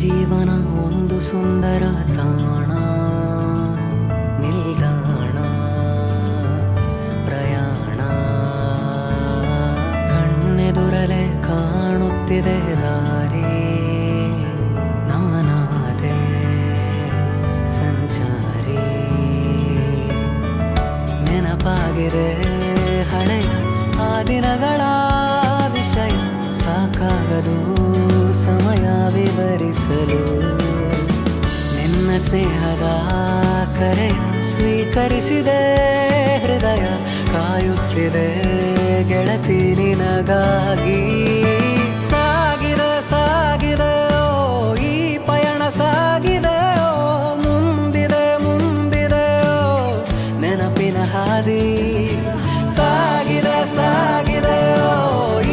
ಜೀವನ ಒಂದು ಸುಂದರ ತಾಣ, ನಿಲ್ದಾಣ, ಪ್ರಯಾಣ. ಕಣ್ಣೆದುರಲೆ ಕಾಣುತ್ತಿದೆ ದಾರಿ, ನಾನಾದೆ ಸಂಚಾರಿ. ನೆನಪಾಗಿದೆ ಹಳೆಯ ಆ ದಿನಗಳ ವಿಷಯ, ಸಾಕಾಗದು ಸಮಯ ವಿವರಿಸಲು. ನಿನ್ನ ಸ್ನೇಹದ ಕರೆಯ ಸ್ವೀಕರಿಸಿದೆ ಹೃದಯ, ಕಾಯುತ್ತಿದೆ ಗೆಳತಿ ನಿನಗಾಗಿ. ಸಾಗಿದೆ ಸಾಗಿದೆ ಓ ಈ ಪಯಣ ಸಾಗಿದೆ, ಓ ಮುಂದಿದೆ ಮುಂದಿದೆ ಓ ನೆನಪಿನ ಹಾದಿ. ಸಾಗಿದೆ ಸಾಗಿದೆ ಓ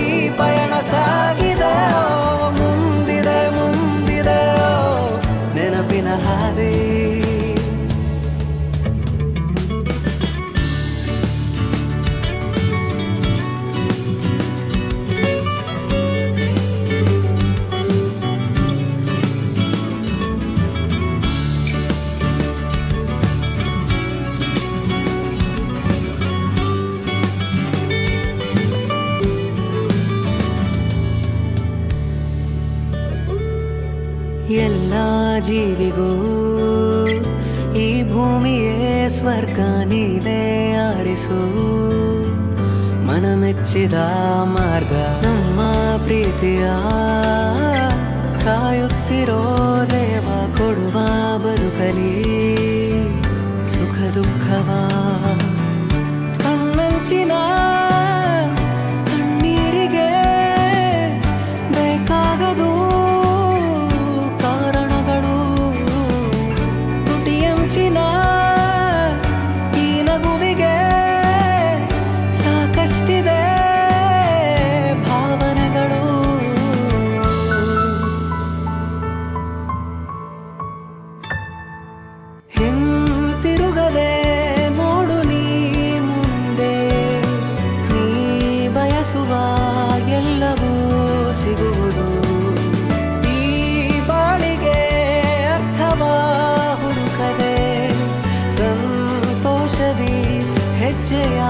ಈ ಪಯಣ ಸಾಗಿದೆ, ಓ ಮುಂದಿದೆ ಮುಂದಿದೆ ಓ ನೆನಪಿನ ಹಾದಿ. ಎಲ್ಲ ಜೀವಿಗೂ ಈ ಭೂಮಿಯೇ ಸ್ವರ್ಗ, ನೀನೇ ಆಡಿಸು ಮನಮೆಚ್ಚಿದ ಮಾರ್ಗ. ನಮ್ಮ ಪ್ರೀತಿಯ ಕಾಯುತ್ತಿರೋ ದೇವ, ಕೊಡುವ ಬದುಕಲಿ ಸುಖ ದುಃಖವ. ಕಣ್ಣಂಚಿನ ಕಣ್ಣೀರಿಗೆ ಬೇಕಾಗದು ಈ ನಗುವಿಗೆ ಸಾಕಷ್ಟಿದೆ ಭಾವನೆಗಳು. ಹಿಂತಿರುಗದೆ ನೋಡು ನೀ ಮುಂದೆ, ನೀ ಬಯಸುವ ಎಲ್ಲವೂ ಸಿಗುವುದು. ಈ ಬಾಳಿಗೆ ಅರ್ಥವಾ ಹುಡುಕದೆ ಸಂತೋಷದಿ ಹೆಜ್ಜೆಯ